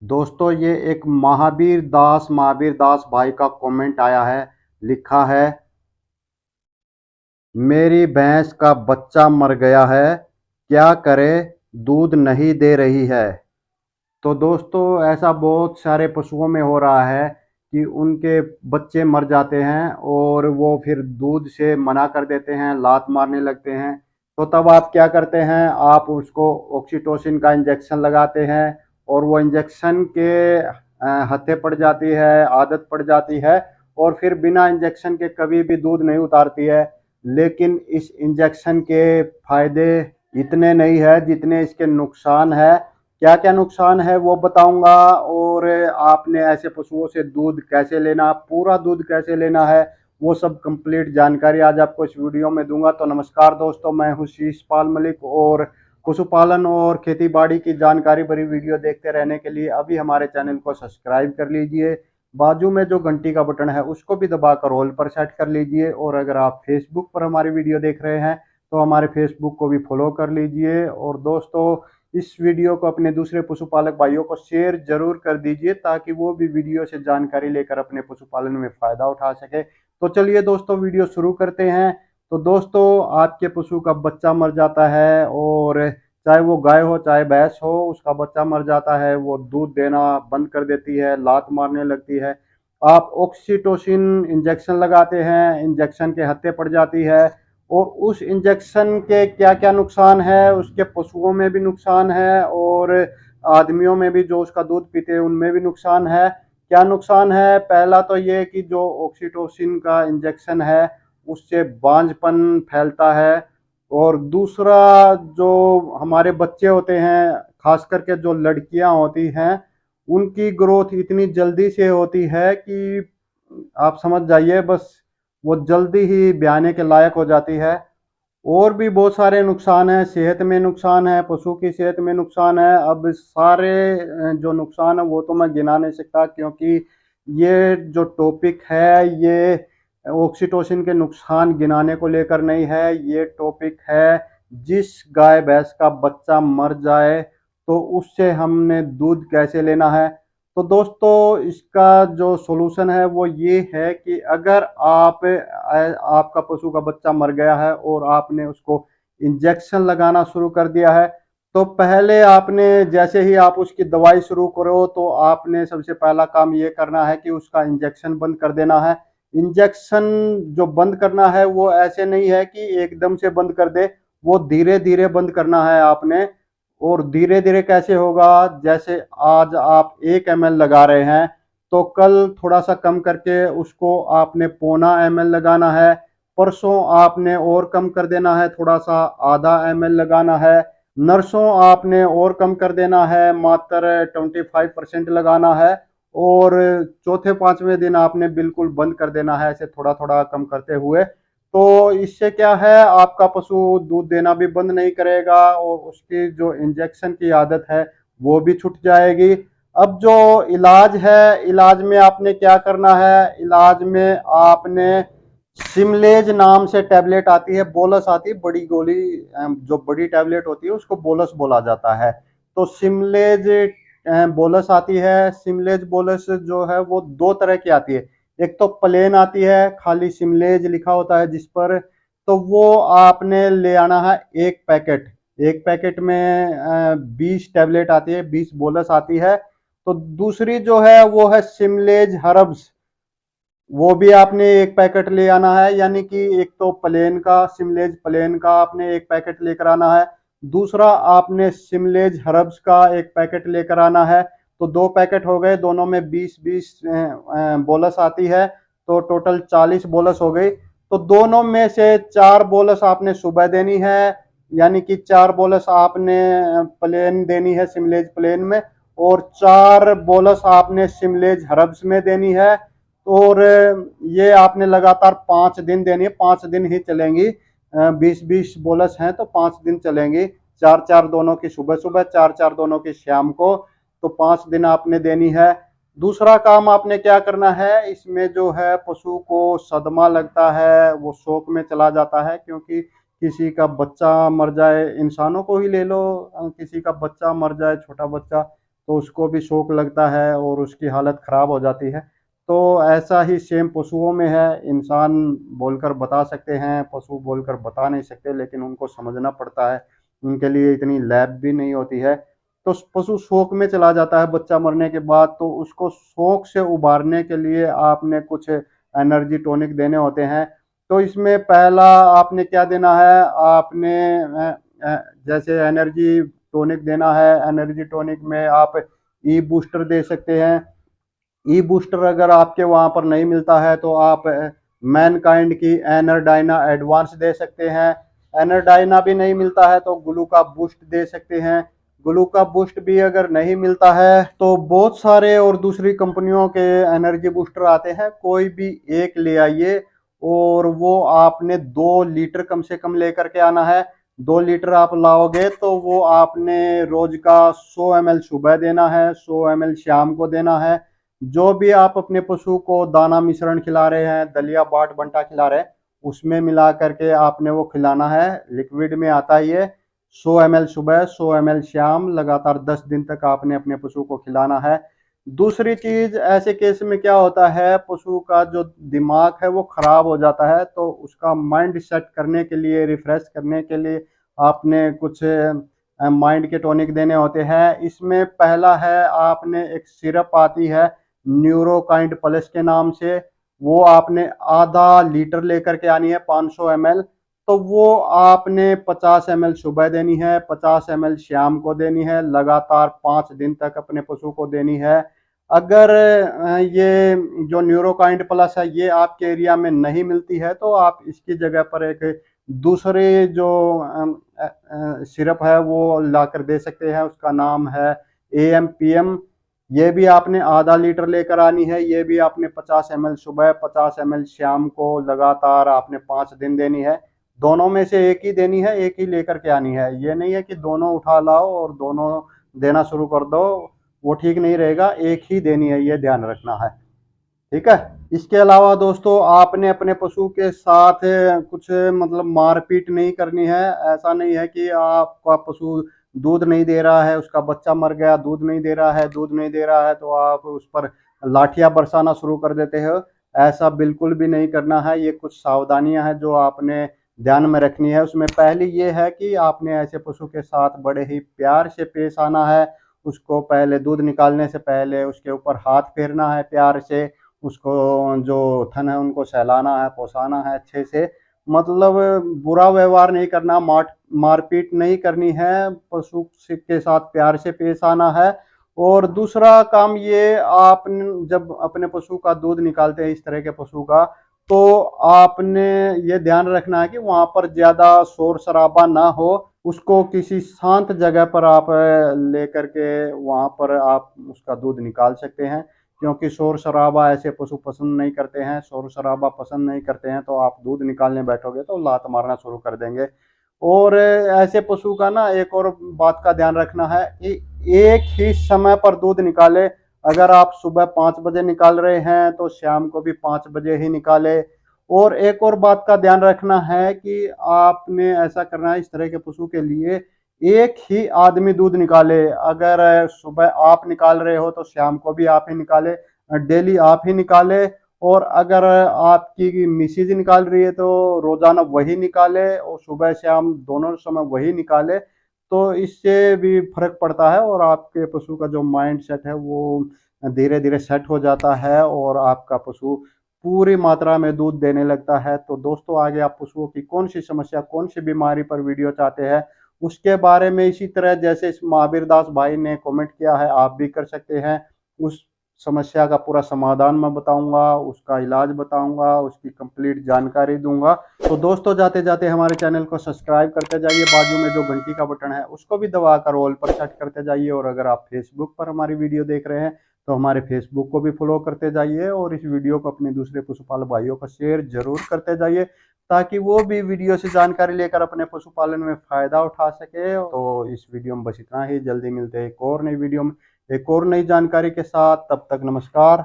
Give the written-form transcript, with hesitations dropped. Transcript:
दोस्तों ये एक महावीर दास भाई का कमेंट आया है। लिखा है, मेरी भैंस का बच्चा मर गया है, क्या करे, दूध नहीं दे रही है। तो दोस्तों ऐसा बहुत सारे पशुओं में हो रहा है कि उनके बच्चे मर जाते हैं और वो फिर दूध से मना कर देते हैं, लात मारने लगते हैं। तो तब आप क्या करते हैं, आप उसको ऑक्सीटोसिन का इंजेक्शन लगाते हैं और वो इंजेक्शन के हत्थे पड़ जाती है, आदत पड़ जाती है और फिर बिना इंजेक्शन के कभी भी दूध नहीं उतारती है। लेकिन इस इंजेक्शन के फायदे इतने नहीं है जितने इसके नुकसान है। क्या क्या नुकसान है वो बताऊंगा, और आपने ऐसे पशुओं से दूध कैसे लेना, पूरा दूध कैसे लेना है, वो सब कंप्लीट जानकारी आज आपको इस वीडियो में दूंगा। तो नमस्कार दोस्तों, मैं हूं शीशपाल मलिक और पशुपालन और खेती बाड़ी की जानकारी भरी वीडियो देखते रहने के लिए अभी हमारे चैनल को सब्सक्राइब कर लीजिए। बाजू में जो घंटी का बटन है उसको भी दबाकर ऑल पर सेट कर लीजिए, और अगर आप फेसबुक पर हमारी वीडियो देख रहे हैं तो हमारे फेसबुक को भी फॉलो कर लीजिए। और दोस्तों इस वीडियो को अपने दूसरे पशुपालक भाइयों को शेयर जरूर कर दीजिए ताकि वो भी वीडियो से जानकारी लेकर अपने पशुपालन में फायदा उठा सके। तो चलिए दोस्तों वीडियो शुरू करते हैं। तो दोस्तों आपके पशु का बच्चा मर जाता है, और चाहे वो गाय हो चाहे भैंस हो, उसका बच्चा मर जाता है, वो दूध देना बंद कर देती है, लात मारने लगती है। आप ऑक्सीटोसिन इंजेक्शन लगाते हैं, इंजेक्शन के हत्थे पड़ जाती है। और उस इंजेक्शन के क्या क्या नुकसान है, उसके पशुओं में भी नुकसान है और आदमियों में भी जो उसका दूध पीते हैं उनमें भी नुकसान है। क्या नुकसान है? पहला तो ये कि जो ऑक्सीटोसिन का इंजेक्शन है उससे बांझपन फैलता है। और दूसरा, जो हमारे बच्चे होते हैं, खास करके जो लड़कियां होती हैं, उनकी ग्रोथ इतनी जल्दी से होती है कि आप समझ जाइए, बस वो जल्दी ही ब्याने के लायक हो जाती है। और भी बहुत सारे नुकसान हैं, सेहत में नुकसान है, पशु की सेहत में नुकसान है। अब सारे जो नुकसान है वो तो मैं गिना नहीं सकता, क्योंकि ये जो टॉपिक है ये ऑक्सीटोसिन के नुकसान गिनाने को लेकर नहीं है। ये टॉपिक है जिस गाय भैंस का बच्चा मर जाए तो उससे हमने दूध कैसे लेना है। तो दोस्तों इसका जो सॉल्यूशन है वो ये है कि अगर आपका पशु का बच्चा मर गया है और आपने उसको इंजेक्शन लगाना शुरू कर दिया है, तो पहले आपने, जैसे ही आप उसकी दवाई शुरू करो तो आपने सबसे पहला काम ये करना है कि उसका इंजेक्शन बंद कर देना है। इंजेक्शन जो बंद करना है वो ऐसे नहीं है कि एकदम से बंद कर दे, वो धीरे धीरे बंद करना है आपने। और धीरे धीरे कैसे होगा? जैसे आज आप 1 ml लगा रहे हैं तो कल थोड़ा सा कम करके उसको आपने पौना ml लगाना है, परसों आपने और कम कर देना है, थोड़ा सा ½ ml लगाना है, नरसों आपने और कम कर देना है, मात्र 25% लगाना है, और चौथे पांचवें दिन आपने बिल्कुल बंद कर देना है, ऐसे थोड़ा थोड़ा कम करते हुए। तो इससे क्या है, आपका पशु दूध देना भी बंद नहीं करेगा और उसकी जो इंजेक्शन की आदत है वो भी छूट जाएगी। अब जो इलाज है, इलाज में आपने क्या करना है, इलाज में आपने सिमलेज नाम से टैबलेट आती है, बोलस आती है, बड़ी गोली, जो बड़ी टैबलेट होती है उसको बोलस बोला जाता है। तो सिमलेज बोलस आती है। सिमलेज बोलस जो है वो दो तरह की आती है। एक तो प्लेन आती है, खाली सिमलेज लिखा होता है जिस पर, तो वो आपने ले आना है 1 पैकेट। 1 पैकेट में 20 टैबलेट आती है, 20 बोलस आती है। तो दूसरी जो है वो है सिमलेज हर्ब्स, वो भी आपने 1 पैकेट ले आना है। यानी कि एक तो प्लेन का, सिमलेज प्लेन का आपने 1 पैकेट लेकर आना है, दूसरा आपने सिमलेज हर्ब्स का 1 पैकेट लेकर आना है। तो 2 पैकेट हो गए, दोनों में 20-20 बोलस आती है, तो टोटल 40 बोलस हो गई। तो दोनों में से 4 बोलस आपने सुबह देनी है, यानी कि 4 बोलस आपने प्लेन देनी है सिमलेज प्लेन में, और 4 बोलस आपने सिमलेज हर्ब्स में देनी है। और ये आपने लगातार 5 दिन देनी है, 5 दिन ही चलेंगी। 20-20 बोलस हैं तो 5 दिन चलेंगी, 4-4 दोनों की सुबह सुबह, 4-4 दोनों की शाम को। तो 5 दिन आपने देनी है। दूसरा काम आपने क्या करना है, इसमें जो है पशु को सदमा लगता है, वो शौक में चला जाता है, क्योंकि किसी का बच्चा मर जाए, इंसानों को ही ले लो, किसी का बच्चा मर जाए, छोटा बच्चा, तो उसको भी शौक लगता है और उसकी हालत ख़राब हो जाती है। तो ऐसा ही सेम पशुओं में है। इंसान बोलकर बता सकते हैं, पशु बोलकर बता नहीं सकते, लेकिन उनको समझना पड़ता है। उनके लिए इतनी लैब भी नहीं होती है। तो पशु शोक में चला जाता है बच्चा मरने के बाद, तो उसको शोक से उबारने के लिए आपने कुछ एनर्जी टॉनिक देने होते हैं। तो इसमें पहला आपने क्या देना है, आपने जैसे एनर्जी टॉनिक देना है। एनर्जी टॉनिक में आप ई बूस्टर दे सकते हैं। ई बूस्टर अगर आपके वहां पर नहीं मिलता है तो आप मैनकाइंड की एनरडाइना एडवांस दे सकते हैं। एनरडाइना भी नहीं मिलता है तो ग्लूका बूस्ट दे सकते हैं। ग्लूका बूस्ट भी अगर नहीं मिलता है तो बहुत सारे और दूसरी कंपनियों के एनर्जी बूस्टर आते हैं, कोई भी एक ले आइए। और वो आपने 2 लीटर कम से कम लेकर के आना है। 2 लीटर आप लाओगे तो वो आपने रोज का 100 ml सुबह देना है, 100 ml शाम को देना है। जो भी आप अपने पशु को दाना मिश्रण खिला रहे हैं, दलिया बाट बंटा खिला रहे हैं, उसमें मिला करके आपने वो खिलाना है। लिक्विड में आता है ये। 100 ml सुबह, 100 ml शाम, लगातार 10 दिन तक आपने अपने पशु को खिलाना है। दूसरी चीज, ऐसे केस में क्या होता है, पशु का जो दिमाग है वो खराब हो जाता है, तो उसका माइंड सेट करने के लिए, रिफ्रेश करने के लिए आपने कुछ माइंड के टॉनिक देने होते हैं। इसमें पहला है, आपने एक सिरप आती है न्यूरोकाइंड प्लस के नाम से, वो आपने आधा लीटर लेकर के आनी है, 500 ml। तो वो आपने 50 ml सुबह देनी है, 50 ml शाम को देनी है, लगातार 5 दिन तक अपने पशु को देनी है। अगर ये जो न्यूरोकाइंड प्लस है ये आपके एरिया में नहीं मिलती है तो आप इसकी जगह पर एक दूसरे जो सिरप है वो ला कर दे सकते हैं। उसका नाम है AMPM। ये भी आपने आधा लीटर लेकर आनी है। ये भी आपने 50 ml सुबह, 50 ml शाम को, लगातार आपने 5 दिन देनी है। दोनों में से एक ही देनी है, एक ही लेकर के आनी है। ये नहीं है कि दोनों उठा लाओ और दोनों देना शुरू कर दो, वो ठीक नहीं रहेगा। एक ही देनी है, ये ध्यान रखना है। ठीक है। इसके अलावा दोस्तों, आपने अपने पशु के साथ कुछ मतलब मारपीट नहीं करनी है। ऐसा नहीं है कि आपका पशु दूध नहीं दे रहा है, उसका बच्चा मर गया, दूध नहीं दे रहा है, दूध नहीं दे रहा है तो आप उस पर लाठियां बरसाना शुरू कर देते हो। ऐसा बिल्कुल भी नहीं करना है। ये कुछ सावधानियां हैं जो आपने ध्यान में रखनी है। उसमें पहली ये है कि आपने ऐसे पशु के साथ बड़े ही प्यार से पेश आना है। उसको पहले दूध निकालने से पहले उसके ऊपर हाथ फेरना है प्यार से। उसको जो थन है उनको सहलाना है, पोसाना है अच्छे से। मतलब बुरा व्यवहार नहीं करना, मारपीट नहीं करनी है, पशु के साथ प्यार से पेश आना है। और दूसरा काम ये, आप जब अपने पशु का दूध निकालते हैं, इस तरह के पशु का, तो आपने ये ध्यान रखना है कि वहां पर ज्यादा शोर शराबा ना हो। उसको किसी शांत जगह पर आप लेकर के वहां पर आप उसका दूध निकाल सकते हैं। क्योंकि शोर शराबा ऐसे पशु पसंद नहीं करते हैं। शोर शराबा पसंद नहीं करते हैं तो आप दूध निकालने बैठोगे तो लात मारना शुरू कर देंगे। और ऐसे पशु का ना एक और बात का ध्यान रखना है, एक ही समय पर दूध निकाले। अगर आप सुबह 5 बजे निकाल रहे हैं तो शाम को भी 5 बजे ही निकाले। और एक और बात का ध्यान रखना है कि आपने ऐसा करना है इस तरह के पशु के लिए, एक ही आदमी दूध निकाले। अगर सुबह आप निकाल रहे हो तो शाम को भी आप ही निकाले, डेली आप ही निकाले। और अगर आपकी मिसेज निकाल रही है तो रोजाना वही निकाले और सुबह शाम दोनों समय वही निकाले। तो इससे भी फर्क पड़ता है और आपके पशु का जो माइंड सेट है वो धीरे धीरे सेट हो जाता है और आपका पशु पूरी मात्रा में दूध देने लगता है। तो दोस्तों, आगे आप पशुओं की कौन सी समस्या, कौन सी बीमारी पर वीडियो चाहते हैं, उसके बारे में इसी तरह जैसे इस महावीर दास भाई ने कमेंट किया है, आप भी कर सकते हैं। उस समस्या का पूरा समाधान मैं बताऊंगा, उसका इलाज बताऊंगा, उसकी कंप्लीट जानकारी दूंगा। तो दोस्तों, जाते जाते हमारे चैनल को सब्सक्राइब करते जाइए, बाजू में जो घंटी का बटन है उसको भी दबाकर ऑल पर सेट करते जाइए। और अगर आप फेसबुक पर हमारी वीडियो देख रहे हैं तो हमारे फेसबुक को भी फॉलो करते जाइए और इस वीडियो को अपने दूसरे पशुपालक भाइयों को शेयर जरूर करते जाइए ताकि वो भी वीडियो से जानकारी लेकर अपने पशुपालन में फायदा उठा सके। तो इस वीडियो में बस इतना ही। जल्दी मिलते हैं एक और नई वीडियो में एक और नई जानकारी के साथ। तब तक नमस्कार।